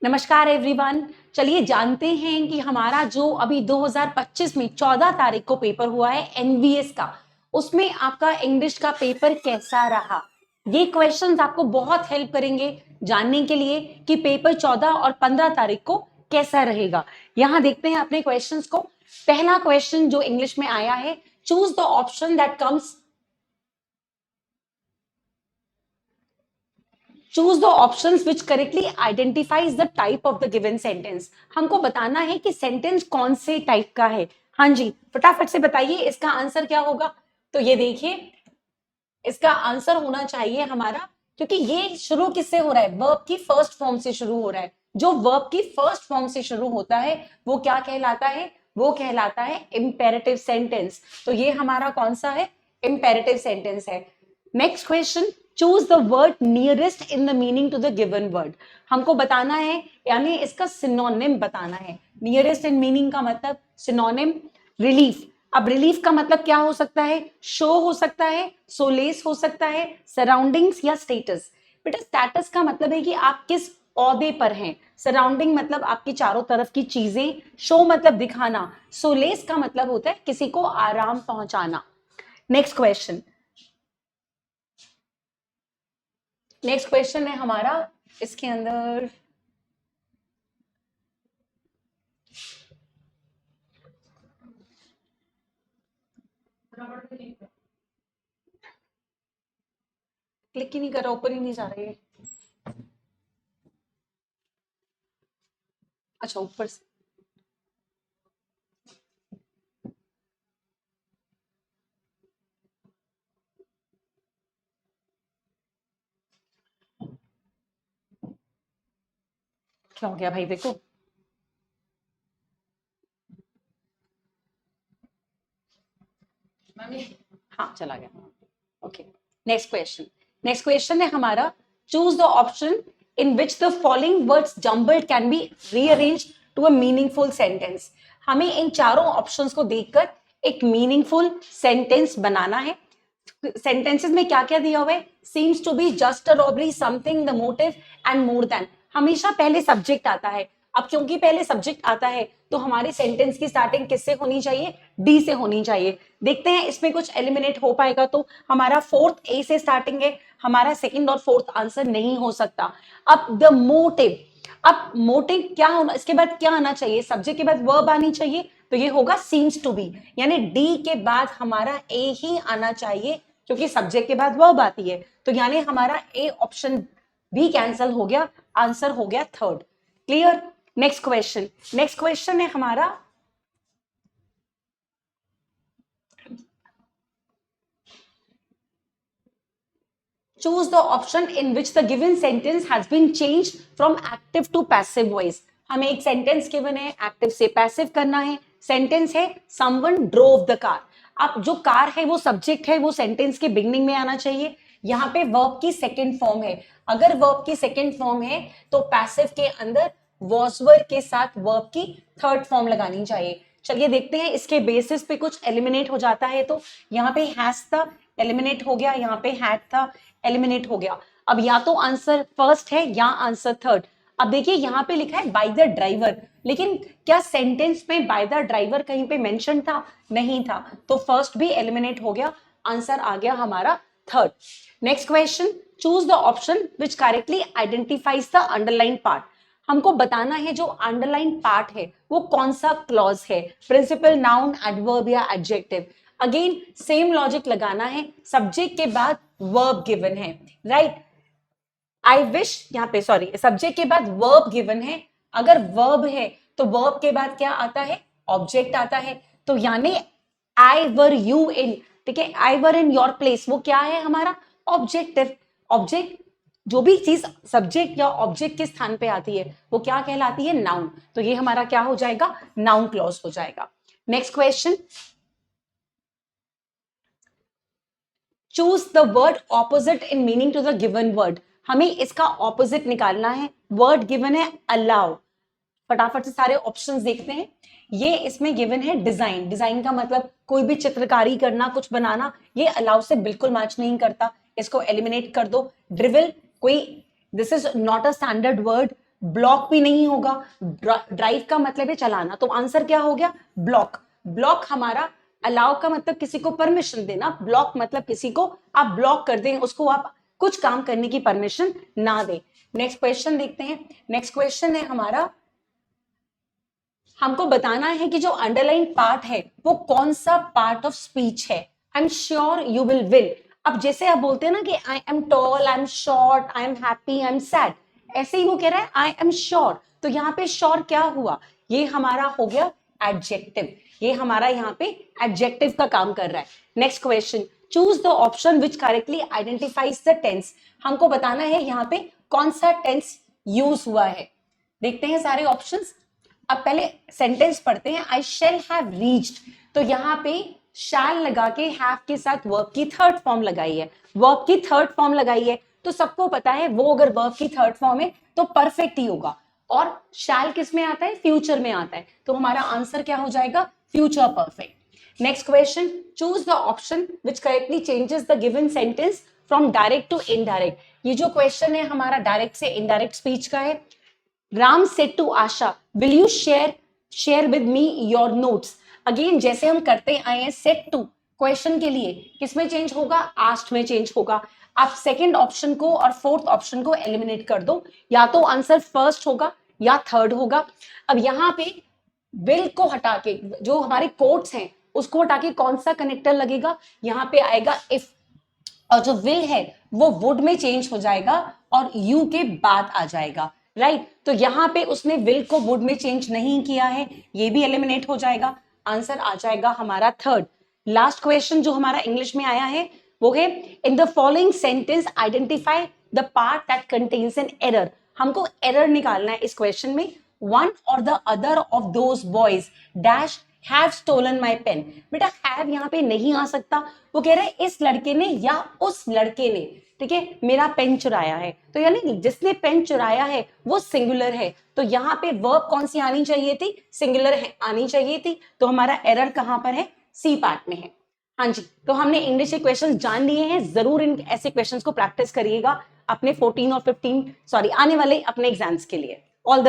नमस्कार एवरीवन। चलिए जानते हैं कि हमारा जो अभी 2025 में 14 तारीख को पेपर हुआ है एनवीएस का, उसमें आपका इंग्लिश का पेपर कैसा रहा। ये क्वेश्चंस आपको बहुत हेल्प करेंगे जानने के लिए कि पेपर 14 और 15 तारीख को कैसा रहेगा। यहाँ देखते हैं अपने क्वेश्चंस को। पहला क्वेश्चन जो इंग्लिश में आया है, choose the option that comes choose the options which correctly identifies the type of the given sentence. हमको बताना है कि सेंटेंस कौन से टाइप का है। हाँ जी, फटाफट से बताइए इसका आंसर क्या होगा। तो ये देखिए, इसका आंसर होना चाहिए हमारा, क्योंकि ये शुरू किससे हो रहा है, वर्ब की फर्स्ट फॉर्म से शुरू हो रहा है। जो वर्ब की फर्स्ट फॉर्म से शुरू होता है वो क्या कहलाता है, वो कहलाता है इंपेरेटिव सेंटेंस। तो ये हमारा कौन सा है, इंपेरेटिव सेंटेंस है। Next question, choose the word nearest in the meaning to the given word. हमको बताना है, यानी इसका सिनोनिम बताना है। नियरेस्ट इन मीनिंग का मतलब सिनोनिम रिलीफ। अब रिलीफ का मतलब क्या हो सकता है, शो हो सकता है, सोलेस हो सकता है, सराउंडिंग्स या स्टेटस। बेटा स्टेटस का मतलब है कि आप किस ओहदे पर हैं, सराउंडिंग मतलब आपकी चारों तरफ की चीजें, शो मतलब दिखाना, सोलेस का मतलब होता है किसी को आराम पहुंचाना। नेक्स्ट क्वेश्चन, नेक्स्ट क्वेश्चन है हमारा, इसके अंदर क्लिक ही नहीं कर रहा, ऊपर ही नहीं जा रही है। अच्छा ऊपर से, क्या हो गया भाई, देखो। हाँ चला गया। Okay, next question. Next question है हमारा, choose the option in which the following words jumbled can be rearrange to a meaningful sentence. हमें इन चारों ऑप्शंस को देखकर एक मीनिंगफुल सेंटेंस बनाना है। सेंटेंसेस में क्या क्या दिया हुआ है, seems to be just a robbery, something, the motive and more than. हमेशा पहले सब्जेक्ट आता है। अब क्योंकि पहले सब्जेक्ट आता है तो हमारे सेंटेंस की स्टार्टिंग किससे होनी चाहिए, डी से होनी चाहिए। देखते हैं इसमें कुछ एलिमिनेट हो पाएगा। तो हमारा फोर्थ ए से स्टार्टिंग है, हमारा सेकंड और फोर्थ आंसर नहीं हो सकता। अब द मोटिव, अब मोटिव क्या होना, इसके बाद क्या आना चाहिए, सब्जेक्ट के बाद वर्ब आनी चाहिए, तो ये होगा सीम्स टू बी, यानी डी के बाद हमारा ए ही आना चाहिए, क्योंकि सब्जेक्ट के बाद वर्ब आती है। तो यानी हमारा ए ऑप्शन भी कैंसिल हो गया, आंसर हो गया third. Clear. Next question, next question है हमारा, choose the option in which the given sentence has been changed from active to passive voice। हमें एक सेंटेंस गिवन है, एक्टिव से पैसिव करना है। सेंटेंस है someone drove the car। अब जो कार है वो सब्जेक्ट है, वो सेंटेंस के बिगनिंग में आना चाहिए। यहाँ पे वर्ब की सेकेंड फॉर्म है। अगर वर्ब की सेकेंड फॉर्म है तो पैसिव के अंदर वॉज वर्ब के साथ वर्ब की थर्ड फॉर्म लगानी चाहिए। चलिए देखते हैं, इसके बेसिस पे कुछ एलिमिनेट हो जाता है। तो यहाँ पे हैज था, एलिमिनेट हो गया, यहाँ पे हैड था, एलिमिनेट हो गया। अब या तो आंसर फर्स्ट है या आंसर थर्ड। अब देखिए यहाँ पे लिखा है बाय द ड्राइवर, लेकिन क्या सेंटेंस में बाय द ड्राइवर कहीं पे मेंशन था, नहीं था, तो फर्स्ट भी एलिमिनेट हो गया, आंसर आ गया हमारा third. Next question, choose the option which correctly identifies the underline part. हमको बताना है जो अंडरलाइन पार्ट है वो कौन सा क्लॉज है, प्रिंसिपल, नाउन, एडवर्ब या एडजेक्टिव। अगेन सेम लॉजिक लगाना है, सब्जेक्ट के बाद वर्ब गिवन है, राइट। आई विश, यहाँ पे सॉरी, सब्जेक्ट के बाद वर्ब गिवन है। अगर वर्ब है तो वर्ब के बाद क्या आता है, ऑब्जेक्ट आता है। तो यानी आई वर यू इन, ठीक है, आई वर इन योर प्लेस, वो क्या है हमारा ऑब्जेक्टिव। ऑब्जेक्ट, जो भी चीज सब्जेक्ट या ऑब्जेक्ट के स्थान पे आती है वो क्या कहलाती है, नाउन। तो ये हमारा क्या हो जाएगा, नाउन क्लॉज हो जाएगा। Next question, choose the word opposite in meaning to the given word. हमें इसका ऑपोजिट निकालना है। वर्ड गिवन है अलाउ, फटाफट से सारे ऑप्शंस देखते हैं। ये इसमें गिवन है डिजाइन, डिजाइन का मतलब कोई भी चित्रकारी करना, कुछ बनाना, ये अलाउ से बिल्कुल मैच नहीं करता, इसको एलिमिनेट कर दो। ड्रिवल, कोई, this is not a standard word. Block भी नहीं होगा, ड्राइव का मतलब है चलाना, तो आंसर क्या हो गया, ब्लॉक। ब्लॉक हमारा, अलाउ का मतलब किसी को परमिशन देना, ब्लॉक मतलब किसी को आप ब्लॉक कर दें, उसको आप कुछ काम करने की परमिशन ना दें। नेक्स्ट क्वेश्चन देखते हैं। नेक्स्ट क्वेश्चन है हमारा, हमको बताना है कि जो अंडरलाइन पार्ट है वो कौन सा पार्ट ऑफ स्पीच है। I am sure you will win. अब जैसे आप बोलते हैं ना कि I am tall, I am short, I am happy, I am sad, ऐसे ही वो कह रहा है आई एम श्योर। तो यहाँ पे श्योर क्या हुआ, ये हमारा हो गया एडजेक्टिव, ये हमारा यहाँ पे एडजेक्टिव का काम कर रहा है। Next question, choose the option which correctly identifies the tense. हमको बताना है यहाँ पे कौन सा टेंस यूज हुआ है। देखते हैं सारे ऑप्शंस। अब पहले सेंटेंस पढ़ते हैं, आई शैल हैव रीच्ड, तो यहाँ पे शैल लगा के हैव के साथ वर्ब की थर्ड फॉर्म लगाई है, वर्ब की थर्ड फॉर्म लगाई है, तो सबको पता है वो अगर वर्ब की थर्ड फॉर्म है तो परफेक्ट ही होगा, और शैल किस में आता है, फ्यूचर में आता है, तो हमारा आंसर क्या हो जाएगा, future perfect. Next question, choose the option which correctly changes the given sentence from direct to indirect. ये जो क्वेश्चन है हमारा डायरेक्ट से इनडायरेक्ट स्पीच का है। Ram said to Asha, will you share with me your notes। Again जैसे हम करते आए हैं सेट टू क्वेश्चन के लिए, किसमें चेंज होगा, आस्ट में चेंज होगा। आप सेकंड ऑप्शन को और फोर्थ ऑप्शन को एलिमिनेट कर दो, या तो आंसर फर्स्ट होगा या थर्ड होगा। अब यहाँ पे विल को हटा के जो हमारे कोट्स हैं उसको हटा के कौन सा कनेक्टर लगेगा, यहाँ पे आएगा इफ, और जो विल है वो वुड में चेंज हो जाएगा और यू के बाद आ जाएगा, राइट। तो यहां पे उसने विल को वुड में चेंज नहीं किया है, ये भी एलिमिनेट हो जाएगा, आंसर आ जाएगा हमारा थर्ड। लास्ट क्वेश्चन जो हमारा इंग्लिश में आया है वो है, in the following sentence identify the part that contains an error. हमको एरर निकालना है इस क्वेश्चन में। One or the other of those boys dash have stolen my pen. बेटा हैव यहाँ पे नहीं आ सकता, वो कह रहे हैं इस लड़के ने या उस लड़के ने, ठीक है, मेरा पेन चुराया है, तो यानी जिसने पेन चुराया है वो सिंगुलर है, तो यहाँ पे वर्ब कौन सी आनी चाहिए थी, सिंगुलर है आनी चाहिए थी, तो हमारा एरर कहां पर है, सी पार्ट में है। हाँ जी, तो हमने इंग्लिश के क्वेश्चंस जान लिए हैं, जरूर इन ऐसे क्वेश्चंस को प्रैक्टिस करिएगा अपने 14 और 15 आने वाले अपने एग्जाम्स के लिए। All the